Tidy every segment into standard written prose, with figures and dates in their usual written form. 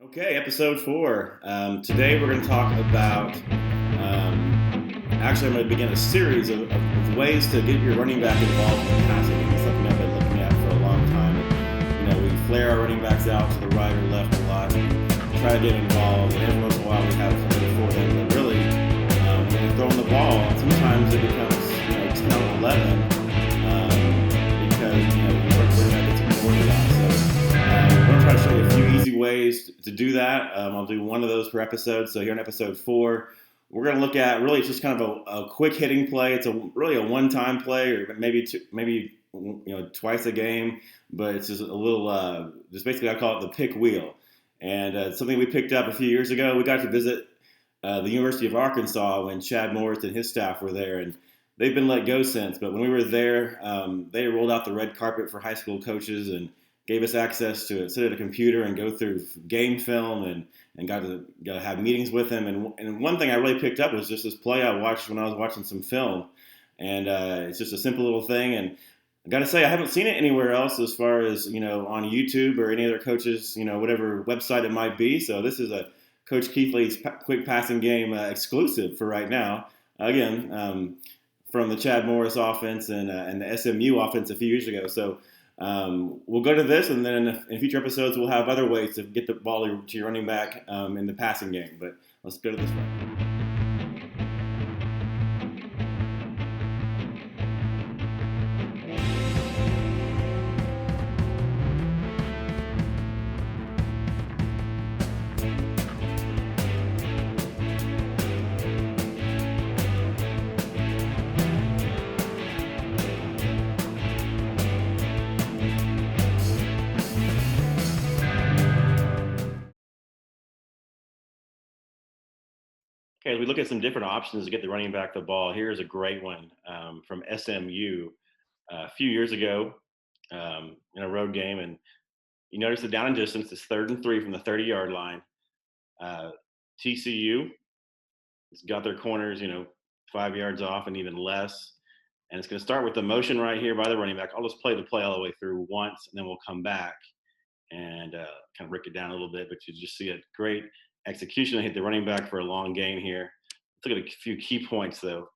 Okay, episode 4. Today we're going to talk about. Actually, I'm going to begin a series of ways to get your running back involved in the passing game. It's something I've been looking at for a long time. We flare our running backs out to the right or left a lot. We try to get involved, and every once in a while we have somebody for them. But really, when you're throwing the ball, sometimes it becomes 10 or 11 because your running back gets ignored a lot. So I'm going to try to show you a few easy ways to do that. I'll do one of those per episode. So here in episode 4, we're going to look at really it's just kind of a quick hitting play. It's really a one-time play, or maybe twice a game, but it's just a little just basically I call it the pick wheel, and it's something we picked up a few years ago. We got to visit the University of Arkansas when Chad Morris and his staff were there, and they've been let go since. But when we were there, they rolled out the red carpet for high school coaches and gave us access to sit at a computer and go through game film and got to have meetings with him. And one thing I really picked up was just this play I watched when I was watching some film. And it's just a simple little thing. And I got to say, I haven't seen it anywhere else as far as, on YouTube or any other coaches, whatever website it might be. So this is a Coach Keathly's quick passing game exclusive for right now. Again, from the Chad Morris offense and the SMU offense a few years ago. So we'll go to this, and then in future episodes, we'll have other ways to get the ball to your running back in the passing game. But let's go to this one. Okay, we look at some different options to get the running back the ball. Here's a great one from SMU a few years ago in a road game. And you notice the down and distance is 3rd and 3 from the 30-yard line. TCU has got their corners, 5 yards off and even less. And it's going to start with the motion right here by the running back. I'll just play the play all the way through once, and then we'll come back and kind of break it down a little bit. But you just see a great execution. I hit the running back for a long gain here. Let's look at a few key points, though.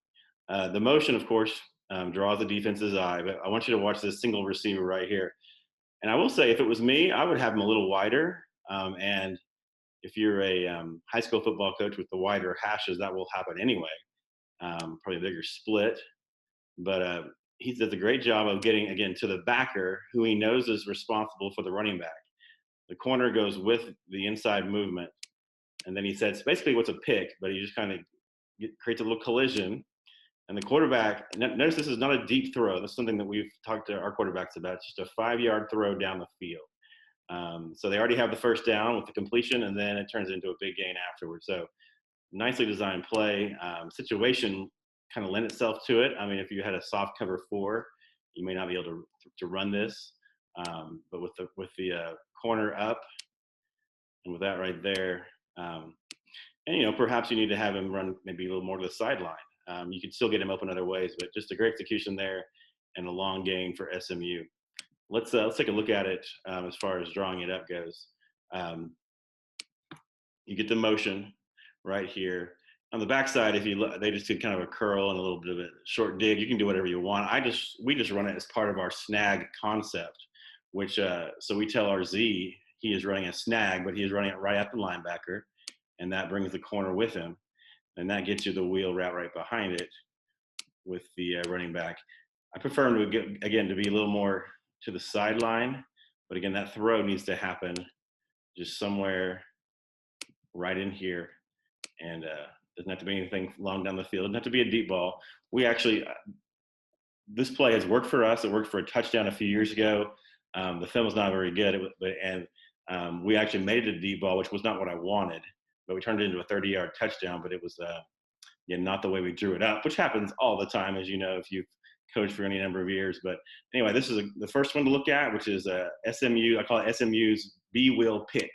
The motion, of course, draws the defense's eye. But I want you to watch this single receiver right here. And I will say, if it was me, I would have him a little wider. And if you're a high school football coach with the wider hashes, that will happen anyway. Probably a bigger split. But he does a great job of getting, again, to the backer, who he knows is responsible for the running back. The corner goes with the inside movement. And then he says basically what's a pick, but he just kind of creates a little collision. And the quarterback, notice this is not a deep throw. That's something that we've talked to our quarterbacks about. It's just a 5-yard throw down the field. So they already have the first down with the completion, and then it turns into a big gain afterwards. So nicely designed play. Situation kind of lend itself to it. I mean, if you had a soft cover 4, you may not be able to run this. But with the corner up, and with that right there, and perhaps you need to have him run maybe a little more to the sideline. You can still get him open other ways, but just a great execution there and a long gain for SMU. Let's take a look at it as far as drawing it up goes. You get the motion right here. On the backside, if you look, they just did kind of a curl and a little bit of a short dig. You can do whatever you want. We just run it as part of our snag concept, which so we tell our Z he is running a snag, but he is running it right at the linebacker, and that brings the corner with him, and that gets you the wheel route right behind it with the running back. I prefer him to be a little more to the sideline, but again, that throw needs to happen just somewhere right in here, and doesn't have to be anything long down the field. It doesn't have to be a deep ball. We actually, this play has worked for us. It worked for a touchdown a few years ago. The film was not very good, we actually made it a deep ball, which was not what I wanted, but we turned it into a 30-yard touchdown. But it was not the way we drew it up, which happens all the time, as you know, if you've coached for any number of years. But anyway, this is the first one to look at, which is SMU. I call it SMU's B-wheel pick.